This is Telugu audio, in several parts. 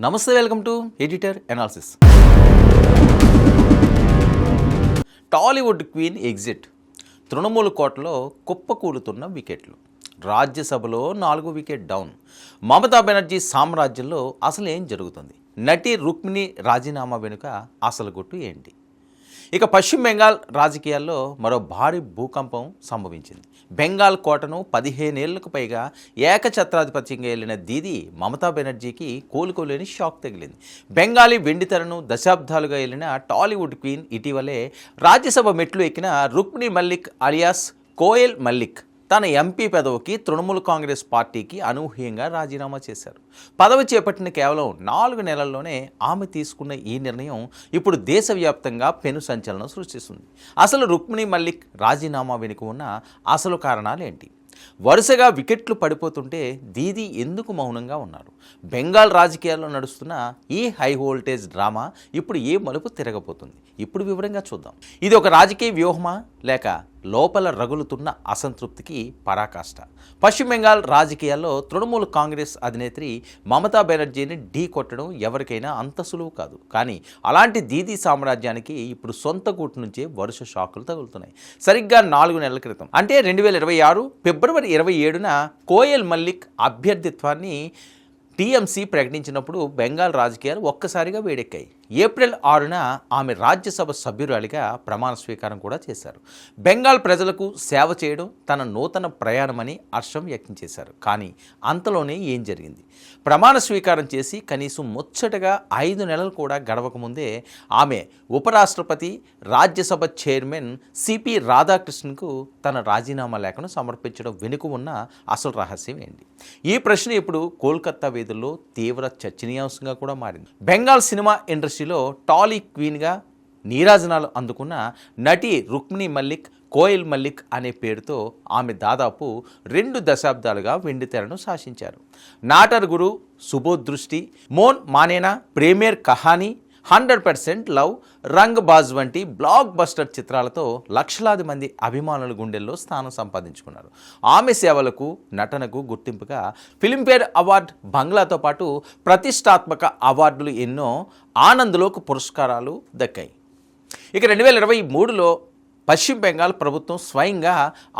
నమస్తే, welcome to editor analysis. Tollywood queen exit, Trinamool కోటలో కుప్పకూలుతున్న వికెట్లు, రాజ్యసభలో 4 వికెట్ డౌన్, మమతా బెనర్జీ సామ్రాజ్యంలో అసలు ఏం జరుగుతుంది, నటి రుక్మిణి రాజీనామా వెనుక అసలు గుట్టు ఏంటి? ఇక పశ్చిమ బెంగాల్ రాజకీయాల్లో మరో భారీ భూకంపం సంభవించింది. బెంగాల్ కోటను 15 ఏళ్లకు పైగా ఏకఛత్రాధిపత్యంగా వెళ్ళిన దీదీ మమతా బెనర్జీకి కోలుకోలేని షాక్ తగిలింది. బెంగాలీ వెండితెరను దశాబ్దాలుగా వెళ్ళిన టాలీవుడ్ క్వీన్ ఇటీవలే రాజ్యసభ మెట్లు ఎక్కిన రుక్మిణి మల్లిక్ అలియాస్ కోయల్ మల్లిక్ తన ఎంపీ పదవికి తృణమూల్ కాంగ్రెస్ పార్టీకి అనూహ్యంగా రాజీనామా చేశారు. పదవి చేపట్టిన కేవలం 4 నెలల్లోనే ఆమె తీసుకున్న ఈ నిర్ణయం ఇప్పుడు దేశవ్యాప్తంగా పెను సంచలనం సృష్టిస్తుంది. అసలు రుక్మిణి మల్లిక్ రాజీనామా వెనుక ఉన్న అసలు కారణాలు ఏంటి? వరుసగా వికెట్లు పడిపోతుంటే దీదీ ఎందుకు మౌనంగా ఉన్నారు? బెంగాల్ రాజకీయాల్లో నడుస్తున్న ఈ హై వోల్టేజ్ డ్రామా ఇప్పుడు ఏ మలుపు తిరగబోతుంది? ఇప్పుడు వివరంగా చూద్దాం. ఇది ఒక రాజకీయ వ్యూహమా, లేక లోపల రగులుతున్న అసంతృప్తికి పరాకాష్ట? పశ్చిమ బెంగాల్ రాజకీయాల్లో తృణమూల్ కాంగ్రెస్ అధినేత్రి మమతా బెనర్జీని ఢీ కొట్టడం ఎవరికైనా అంత సులువు కాదు. కానీ అలాంటి దీదీ సామ్రాజ్యానికి ఇప్పుడు సొంత గూటు నుంచే వరుస షాకులు తగులుతున్నాయి. సరిగ్గా 4 నెలల క్రితం, అంటే 2026 ఫిబ్రవరి 27న కోయల్ మల్లిక్ అభ్యర్థిత్వాన్ని టీఎంసీ ప్రకటించినప్పుడు బెంగాల్ రాజకీయాలు ఒక్కసారిగా వేడెక్కాయి. ఏప్రిల్ 6న ఆమె రాజ్యసభ సభ్యురాలిగా ప్రమాణ స్వీకారం కూడా చేశారు. బెంగాల్ ప్రజలకు సేవ చేయడం తన నూతన ప్రయాణమని హర్షం వ్యక్తం చేశారు. కానీ అంతలోనే ఏం జరిగింది? ప్రమాణ స్వీకారం చేసి కనీసం ముచ్చటగా 5 నెలలు కూడా గడవకముందే ఆమె ఉపరాష్ట్రపతి, రాజ్యసభ చైర్మన్ సిపి రాధాకృష్ణన్కు తన రాజీనామా లేఖను సమర్పించడం వెనుక ఉన్న అసలు రహస్యం ఏంటి? ఈ ప్రశ్న ఇప్పుడు కోల్కతా వేదుల్లో తీవ్ర చర్చనీయాంశంగా కూడా మారింది. బెంగాల్ సినిమా ఇండస్ట్రీలో టాలీ క్వీన్గా నీరాజనాలు అందుకున్న నటి రుక్మిణి మల్లిక్, కోయల్ మల్లిక్ అనే పేరుతో ఆమె దాదాపు 2 దశాబ్దాలుగా వెండితెరను శాసించారు. నాటర్ గురు, సుబోధ్ దృష్టి, మోన్ మానేనా, ప్రేమేర్ కహానీ, 100% లవ్, రంగ్ బాజ్ వంటి బ్లాక్ బస్టర్ చిత్రాలతో లక్షలాది మంది అభిమానుల గుండెల్లో స్థానం సంపాదించుకున్నారు. ఆమె సేవలకు, నటనకు గుర్తింపుగా ఫిల్మ్ఫేర్ అవార్డు, బంగ్లాతో పాటు ప్రతిష్టాత్మక అవార్డులు ఎన్నో, ఆనంద్లోక్ పురస్కారాలు దక్కాయి. ఇక 2023లో పశ్చిమ బెంగాల్ ప్రభుత్వం స్వయంగా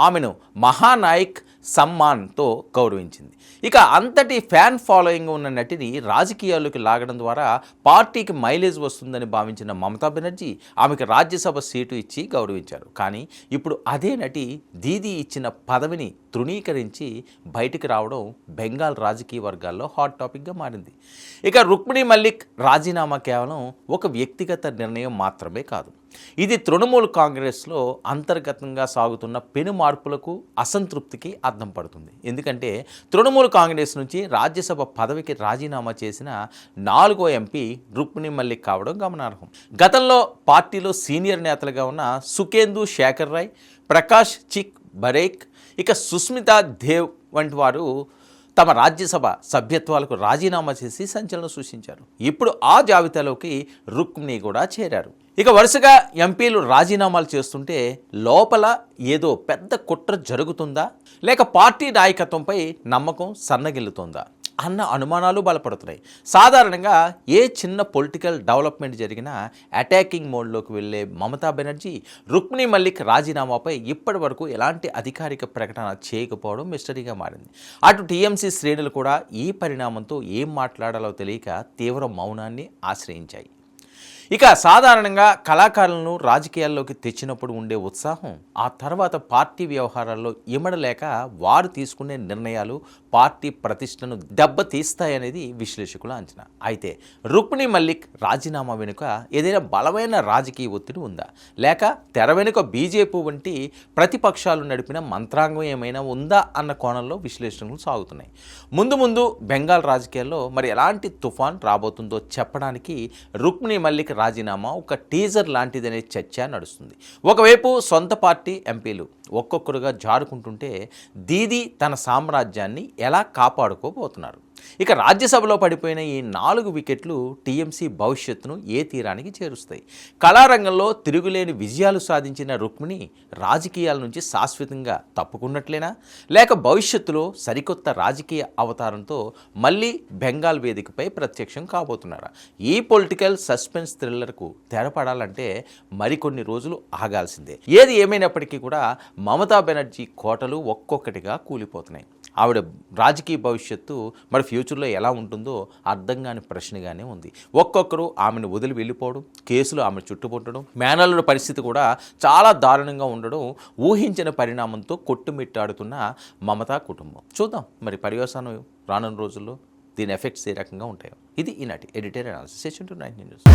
ఆమెను మహానాయక్ సమ్మాన్తో గౌరవించింది. ఇక అంతటి ఫ్యాన్ ఫాలోయింగ్ ఉన్న నటిని రాజకీయాల్లోకి లాగడం ద్వారా పార్టీకి మైలేజ్ వస్తుందని భావించిన మమతా బెనర్జీ ఆమెకు రాజ్యసభ సీటు ఇచ్చి గౌరవించారు. కానీ ఇప్పుడు అదే నటి దీదీ ఇచ్చిన పదవిని తృణీకరించి బయటికి రావడం బెంగాల్ రాజకీయ వర్గాల్లో హాట్ టాపిక్గా మారింది. ఇక రుక్మిణి మల్లిక్ రాజీనామా కేవలం ఒక వ్యక్తిగత నిర్ణయం మాత్రమే కాదు. ఇది తృణమూల్ కాంగ్రెస్లో అంతర్గతంగా సాగుతున్న పెను మార్పులకు, అసంతృప్తికి అద్దం పడుతుంది. ఎందుకంటే తృణమూల్ కాంగ్రెస్ నుంచి రాజ్యసభ పదవికి రాజీనామా చేసిన 4వ ఎంపీ రుక్మిణి మల్లిక్ కావడం గమనార్హం. గతంలో పార్టీలో సీనియర్ నేతలుగా ఉన్న సుఖేందు శేఖర్ రాయ్, ప్రకాష్ చిక్ బరేక్, ఇక సుస్మితా దేవ్ వంటి వారు తమ రాజ్యసభ సభ్యత్వాలకు రాజీనామా చేసి సంచలనం సృష్టించారు. ఇప్పుడు ఆ జాబితాలోకి రుక్మిణి కూడా చేరారు. ఇక వరుసగా ఎంపీలు రాజీనామాలు చేస్తుంటే లోపల ఏదో పెద్ద కుట్ర జరుగుతుందా, లేక పార్టీ నాయకత్వంపై నమ్మకం సన్నగిల్లుతుందా అన్న అనుమానాలు బలపడుతున్నాయి. సాధారణంగా ఏ చిన్న పొలిటికల్ డెవలప్మెంట్ జరిగినా అటాకింగ్ మోడ్లోకి వెళ్ళే మమతా బెనర్జీ రుక్మిణి మల్లిక్ రాజీనామాపై ఇప్పటి వరకు ఎలాంటి అధికారిక ప్రకటన చేయకపోవడం మిస్టరీగా మారింది. అటు టీఎంసీ శ్రేణులు కూడా ఈ పరిణామంతో ఏం మాట్లాడాలో తెలియక తీవ్ర మౌనాన్ని ఆశ్రయించాయి. ఇక సాధారణంగా కళాకారులను రాజకీయాల్లోకి తెచ్చినప్పుడు ఉండే ఉత్సాహం ఆ తర్వాత పార్టీ వ్యవహారాల్లో ఇమడలేక వారు తీసుకునే నిర్ణయాలు పార్టీ ప్రతిష్టను దెబ్బతీస్తాయనేది విశ్లేషకుల అంచనా. అయితే రుక్మిణి మల్లిక్ రాజీనామా వెనుక ఏదైనా బలమైన రాజకీయ ఒత్తిడి ఉందా, లేక తెర వెనుక బీజేపీ వంటి ప్రతిపక్షాలు నడిపిన మంత్రాంగం ఏమైనా ఉందా అన్న కోణంలో విశ్లేషణలు సాగుతున్నాయి. ముందు బెంగాల్ రాజకీయాల్లో మరి ఎలాంటి తుఫాన్ రాబోతుందో చెప్పడానికి రుక్మిణి మల్లిక్ రాజీనామా ఒక టీజర్ లాంటిదనే చర్చ నడుస్తుంది. ఒకవైపు సొంత పార్టీ ఎంపీలు ఒక్కొక్కరుగా జారుకుంటుంటే దీదీ తన సామ్రాజ్యాన్ని ఎలా కాపాడుకోబోతున్నారు? ఇక రాజ్యసభలో పడిపోయిన ఈ 4 వికెట్లు టీఎంసీ భవిష్యత్తును ఏ తీరానికి చేరుస్తాయి? కళారంగంలో తిరుగులేని విజయాలు సాధించిన రుక్మిణి రాజకీయాల నుంచి శాశ్వతంగా తప్పుకున్నట్లేనా, లేక భవిష్యత్తులో సరికొత్త రాజకీయ అవతారంతో మళ్ళీ బెంగాల్ వేదికపై ప్రత్యక్షం కాబోతున్నారా? ఈ పొలిటికల్ సస్పెన్స్ థ్రిల్లర్కు తెరపడాలంటే మరికొన్ని రోజులు ఆగాల్సిందే. ఏది ఏమైనప్పటికీ కూడా మమతా బెనర్జీ కోటలు ఒక్కొక్కటిగా కూలిపోతున్నాయి. ఆవిడ రాజకీయ భవిష్యత్తు మరి ఫ్యూచర్లో ఎలా ఉంటుందో అర్థం కాని ప్రశ్నగానే ఉంది. ఒక్కొక్కరు ఆమెను వదిలి వెళ్ళిపోవడం, కేసులు ఆమె చుట్టుముట్టడం, మేనల్లుల పరిస్థితి కూడా చాలా దారుణంగా ఉండడం ఊహించిన పరిణామంతో కొట్టుమిట్టాడుతున్న మమతా కుటుంబం. చూద్దాం మరి పర్యవసానం రానున్న రోజుల్లో దీని ఎఫెక్ట్స్ ఏ రకంగా ఉంటాయో. ఇది ఈనాటి ఎడిటోరియల్ అనాలిసిస్. 9 న్యూస్.